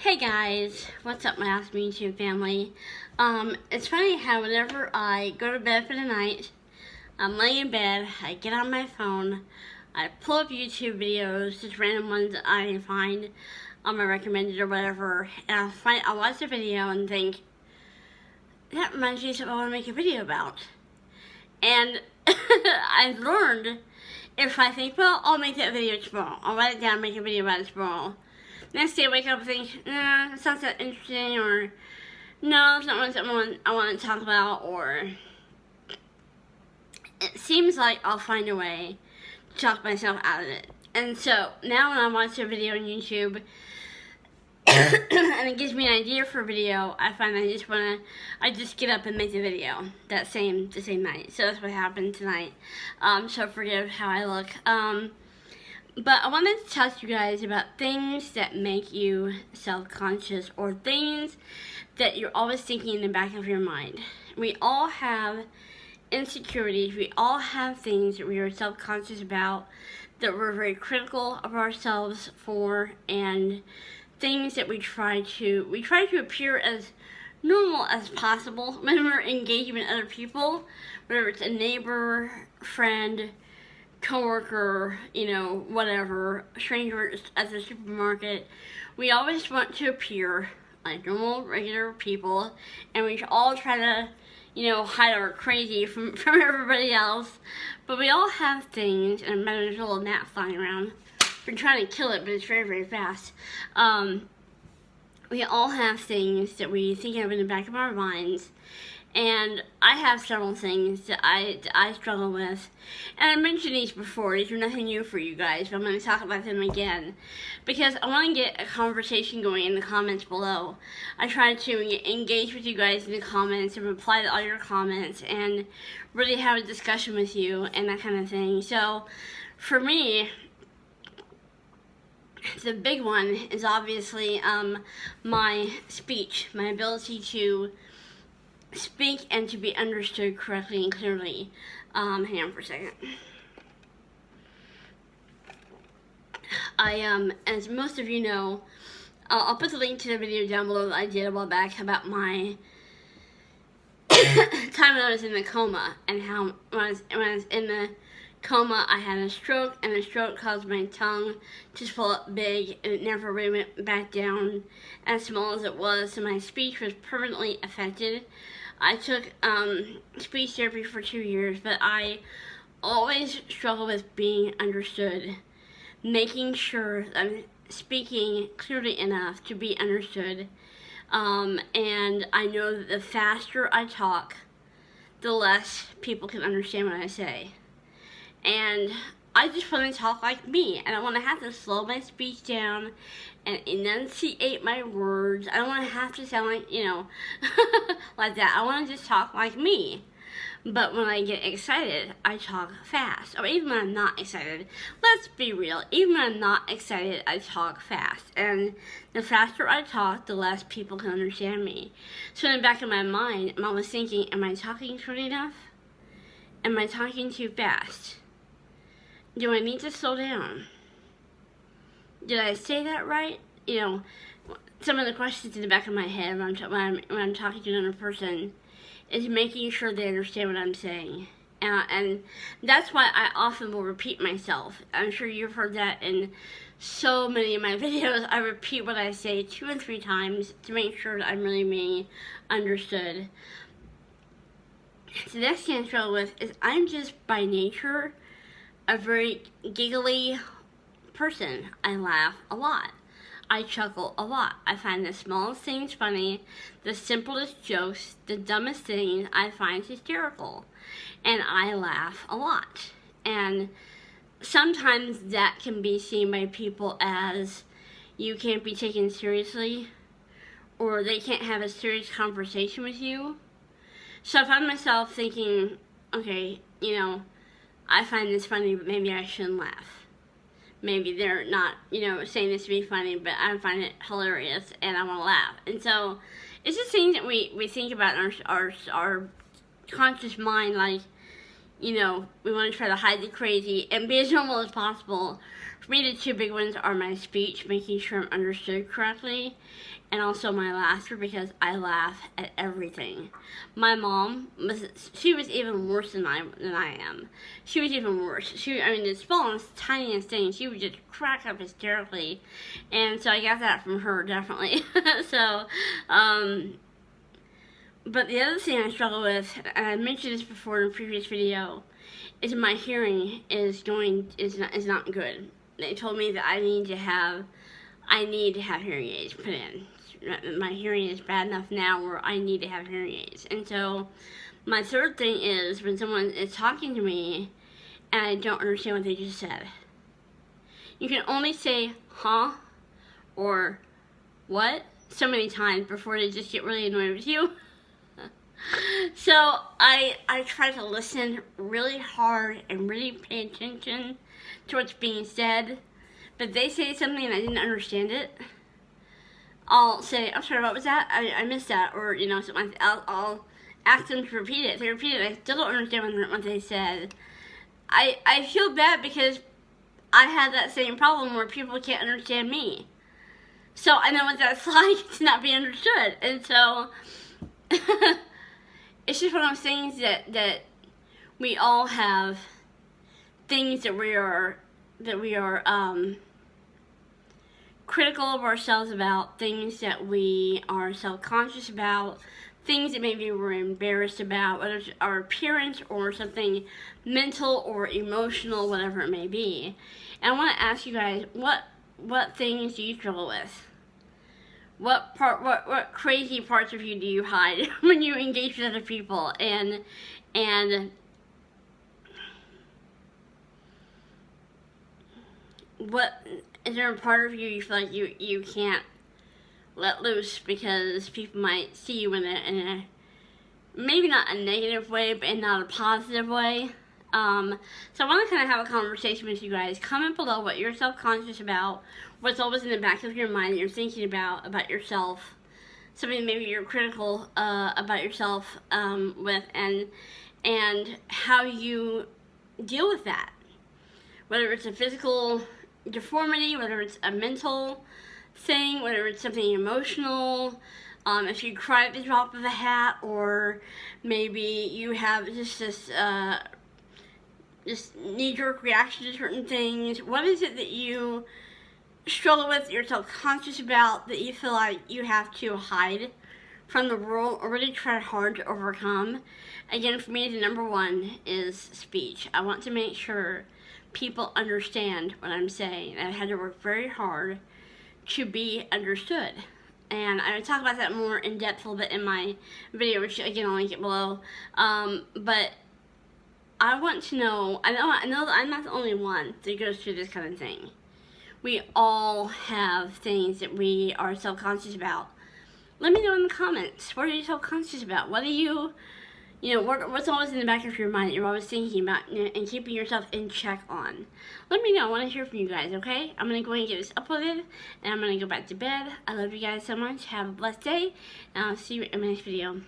Hey guys, what's up my awesome YouTube family? It's funny how whenever I go to bed for the night, I'm laying in bed, I get on my phone, I pull up YouTube videos, just random ones that I find on my recommended or whatever, and I'll watch the video and think, that reminds me of something I want to make a video about. And I've learned, if I think, well, I'll make that video tomorrow, I'll write it down and make a video about it tomorrow. Next day I wake up and think, nah, it's not that interesting, or no, it's not something I want to talk about, or it seems like I'll find a way to talk myself out of it. And so now when I watch a video on YouTube and it gives me an idea for a video, I find I just get up and make the video the same night. So that's what happened tonight. So forgive how I look. But I wanted to talk to you guys about things that make you self-conscious, or things that you're always thinking in the back of your mind. We all have insecurities. We all have things that we are self-conscious about, that we're very critical of ourselves for, and things that we try to appear as normal as possible when we're engaging with other people, whether it's a neighbor, friend, coworker, whatever, strangers at the supermarket. We always want to appear like normal, regular people, and we all try to, hide our crazy from everybody else. But we all have things, and there's a little gnat flying around. We're trying to kill it, but it's very, very fast. We all have things that we think of in the back of our minds. And I have several things that I struggle with. And I mentioned these before. These are nothing new for you guys, but I'm going to talk about them again, because I want to get a conversation going in the comments below. I try to engage with you guys in the comments and reply to all your comments and really have a discussion with you and that kind of thing. So for me, the big one is obviously my speech, my ability to speak and to be understood correctly and clearly. Hang on for a second. As most of you know, I'll put the link to the video down below that I did a while back about my time when I was in the coma, and how when I was in the coma, I had a stroke, and the stroke caused my tongue to swell up big, and it never really went back down as small as it was, so my speech was permanently affected. I took speech therapy for 2 years, but I always struggle with being understood, making sure I'm speaking clearly enough to be understood. And I know that the faster I talk, the less people can understand what I say. And I just want to talk like me. I don't want to have to slow my speech down and enunciate my words. I don't want to have to sound like, like that. I want to just talk like me. But when I get excited, I talk fast. Or even when I'm not excited. Let's be real. Even when I'm not excited, I talk fast. And the faster I talk, the less people can understand me. So in the back of my mind, I'm always thinking, am I talking short enough? Am I talking too fast? Do I need to slow down? Did I say that right? Some of the questions in the back of my head when I'm talking to another person is making sure they understand what I'm saying. And that's why I often will repeat myself. I'm sure you've heard that in so many of my videos. I repeat what I say 2 and 3 times to make sure that I'm really being understood. The next thing I struggle with is I'm just by nature a very giggly person. I laugh a lot. I chuckle a lot. I find the smallest things funny, the simplest jokes, the dumbest things I find hysterical. And I laugh a lot. And sometimes that can be seen by people as you can't be taken seriously, or they can't have a serious conversation with you. So I find myself thinking, okay, I find this funny, but maybe I shouldn't laugh. Maybe they're not, saying this to be funny, but I find it hilarious, and I want to laugh. And so, it's just things that we think about in our conscious mind, like, we want to try to hide the crazy and be as normal as possible. For me, the two big ones are my speech, making sure I'm understood correctly, and also my laughter, because I laugh at everything. My mom she was even worse than I am. She was even worse. The smallest, tiniest thing, she would just crack up hysterically, and so I got that from her, definitely. So, but the other thing I struggle with, and I mentioned this before in a previous video, is my hearing is not good. They told me that I need to have hearing aids put in. My hearing is bad enough now where I need to have hearing aids. And so my third thing is when someone is talking to me and I don't understand what they just said. You can only say huh or what so many times before they just get really annoyed with you. So I try to listen really hard and really pay attention to what's being said. But if they say something and I didn't understand it, I'll say, I'm sorry, what was that? I missed that. Or, something like that. I'll ask them to repeat it. If they repeat it, I still don't understand what they said. I feel bad because I had that same problem where people can't understand me. So I know what that's like to not be understood. And so it's just one of those things that we all have things that we are critical of ourselves about, things that we are self-conscious about, things that maybe we're embarrassed about, whether it's our appearance or something mental or emotional, whatever it may be. And I want to ask you guys, what things do you struggle with? What crazy parts of you do you hide when you engage with other people? And what is there a part of you feel like you can't let loose because people might see you in a maybe not a negative way, but in not a positive way? So I want to kind of have a conversation with you guys. Comment below what you're self-conscious about, what's always in the back of your mind that you're thinking about yourself, something maybe you're critical about yourself with, and how you deal with that. Whether it's a physical deformity, whether it's a mental thing, whether it's something emotional, if you cry at the drop of a hat, or maybe you have just this knee-jerk reaction to certain things. What is it that you struggle with, you're self-conscious about, that you feel like you have to hide from the world or really try hard to overcome? Again, for me, the number one is speech. I want to make sure people understand what I'm saying. I've had to work very hard to be understood. And I will talk about that more in depth a little bit in my video, which again I'll link it below. But I want to know, I know that I'm not the only one that goes through this kind of thing. We all have things that we are self-conscious about. Let me know in the comments, what are you self-conscious about? What are you, what's always in the back of your mind that you're always thinking about and keeping yourself in check on? Let me know. I want to hear from you guys, okay? I'm going to go ahead and get this uploaded, and I'm going to go back to bed. I love you guys so much. Have a blessed day, and I'll see you in my next video.